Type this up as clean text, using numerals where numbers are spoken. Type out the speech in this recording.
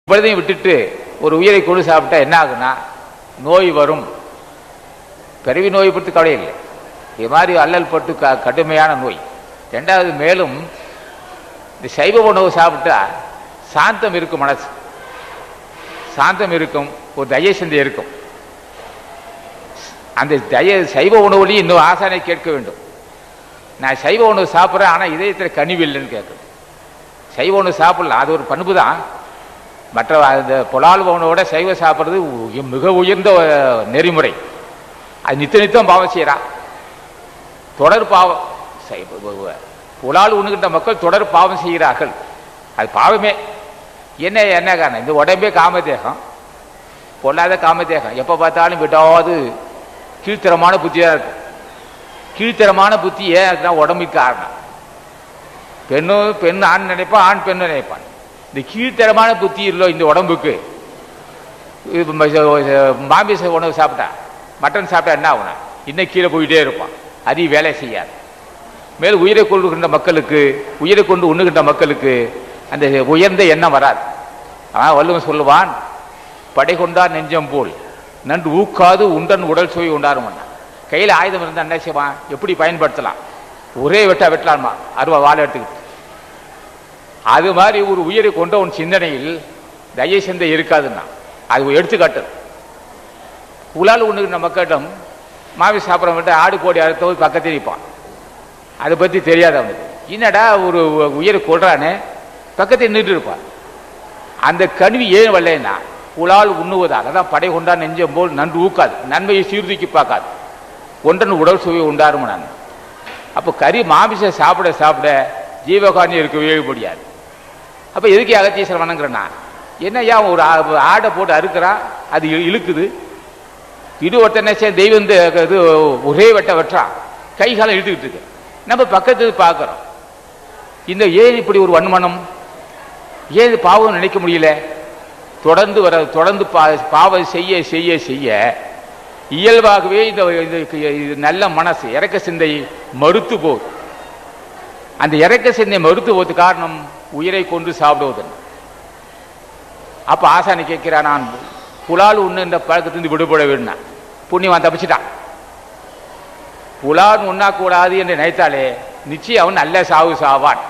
இவ்வளதையும் விட்டுட்டு ஒரு உயிரை கொண்டு சாப்பிட்டா என்ன ஆகுனா நோய் வரும். பிறவி நோய் பற்றி கவலை இல்லை. இது மாதிரி அல்லல் பட்டு கடுமையான நோய். ரெண்டாவது, மேலும் இந்த சைவ உணவு சாப்பிட்டா சாந்தம் இருக்கும், மனசு சாந்தம் இருக்கும், ஒரு தய சிந்தை இருக்கும். அந்த சைவ உணவுலையும் இன்னும் ஆசானை கேட்க வேண்டும். நான் சைவ உணவு சாப்பிட்றேன், ஆனால் இதயத்தில் கனிவு இல்லைன்னு கேட்குறேன். சைவ உணவு சாப்பிடலாம், அது ஒரு பண்பு தான். மற்ற அந்த புலால் உணவோட சைவ சாப்பிட்றது மிக உயர்ந்த நெறிமுறை. அது நித்தம் பாவம் செய்கிறான், தொடர் பாவம். புலால் உண்ணுகின்ற மக்கள் தொடர் பாவம் செய்கிறார்கள். அது பாவமே. என்ன காரணம்? இந்த உடம்பே காமதேகம், பொல்லாத காமதேகம். எப்போ பார்த்தாலும் விடாது கீழ்த்தரமான புத்தியாக இருக்கும். கீழ்த்தரமான புத்தியே அதுதான் உடம்புக்கு காரணம். பெண் ஆண் நினைப்பான், ஆண் பெண்ணு நினைப்பான். இந்த கீழ்த்தரமான புத்தி இல்லை இந்த உடம்புக்கு. மாமிச உணவு சாப்பிட்டா, மட்டன் சாப்பிட்டா என்ன ஆகுனா இன்னும் கீழே போயிட்டே இருப்பான், அதிக வேலை செய்யாது. மேலும் உயிரை கொள்ளுகின்ற மக்களுக்கு, உயிரை கொண்டு உண்ணுகின்ற மக்களுக்கு அந்த உயர்ந்த எண்ணம் வராது. ஆனால் வள்ளுவன் சொல்லுவான், படை கொண்டார் நெஞ்சம் போல் நன்று ஊக்காது உண்டன் உடல் சுவை உண்டாரும். கையில் ஆயுதம் இருந்தால் என்ன செய்வான், எப்படி பயன்படுத்தலாம், ஒரே வெட்டலாமா, அருவா வாழை எடுத்துக்கிட்டு. அது மாதிரி ஒரு உயிரை கொண்ட உன் சிந்தனையில் தய சிந்தை இருக்காதுன்னா அது எடுத்துக்காட்டு. புலால் உண்ணுகின்ற மக்களிடம் மாவி சாப்பிட்றவங்கிட்ட ஆடு கோடி அறுத்தவங்க பக்கத்தில் இருப்பான். அதை பற்றி தெரியாது அவனுக்கு. என்னடா ஒரு உயிரை கொள்றானே, பக்கத்தில் நின்று இருப்பான். அந்த கனிவு ஏன் வரலைன்னா புலால் உண்ணுவதால் தான் படை கொண்டா நெஞ்சம் போல் நன்று ஊக்காது, நன்மையை சீர்தூக்கி பார்க்காது, ஒன்றன் உடல் சுவை உண்டாரும். நான் அப்போ கறி மாமிசை சாப்பிட சாப்பிட ஜீவகாரணி இருக்கவே முடியாது. அப்போ எதுக்கு அகத்தீஸ்வரன் வணங்குறேன்னா, என்னையா ஒரு ஆடை போட்டு அறுக்கிறான், அது இழுக்குது. இது ஒருத்தனை தெய்வம் இது ஒரே வெட்டுறான், கை காலம் இழுத்துக்கிட்டு இருக்கு. நம்ம பக்கத்து பார்க்குறோம். இந்த ஏன் இப்படி ஒரு வன்மனம், ஏன் பாவம் நினைக்க முடியல? தொடர்ந்து பாவம் செய்ய செய்ய செய்ய இயல்பாகவே இந்த நல்ல மனசு இறக்க சிந்தை மறுத்து போகுது. அந்த இறக்க சிந்தை மறுத்து போது காரணம் உயிரை கொண்டு சாப்பிடுவது. அப்ப ஆசானி கேட்கிறான், நான் புலால் உண்ணு இந்த பழக்கத்திலிருந்து விடுபட வேண்டாம். புண்ணியவான் தப்பிச்சிட்டான். புலால் உண்ணாக்கூடாது என்று நினைத்தாலே நிச்சயம் அவன் நல்ல சாவு சாவான்.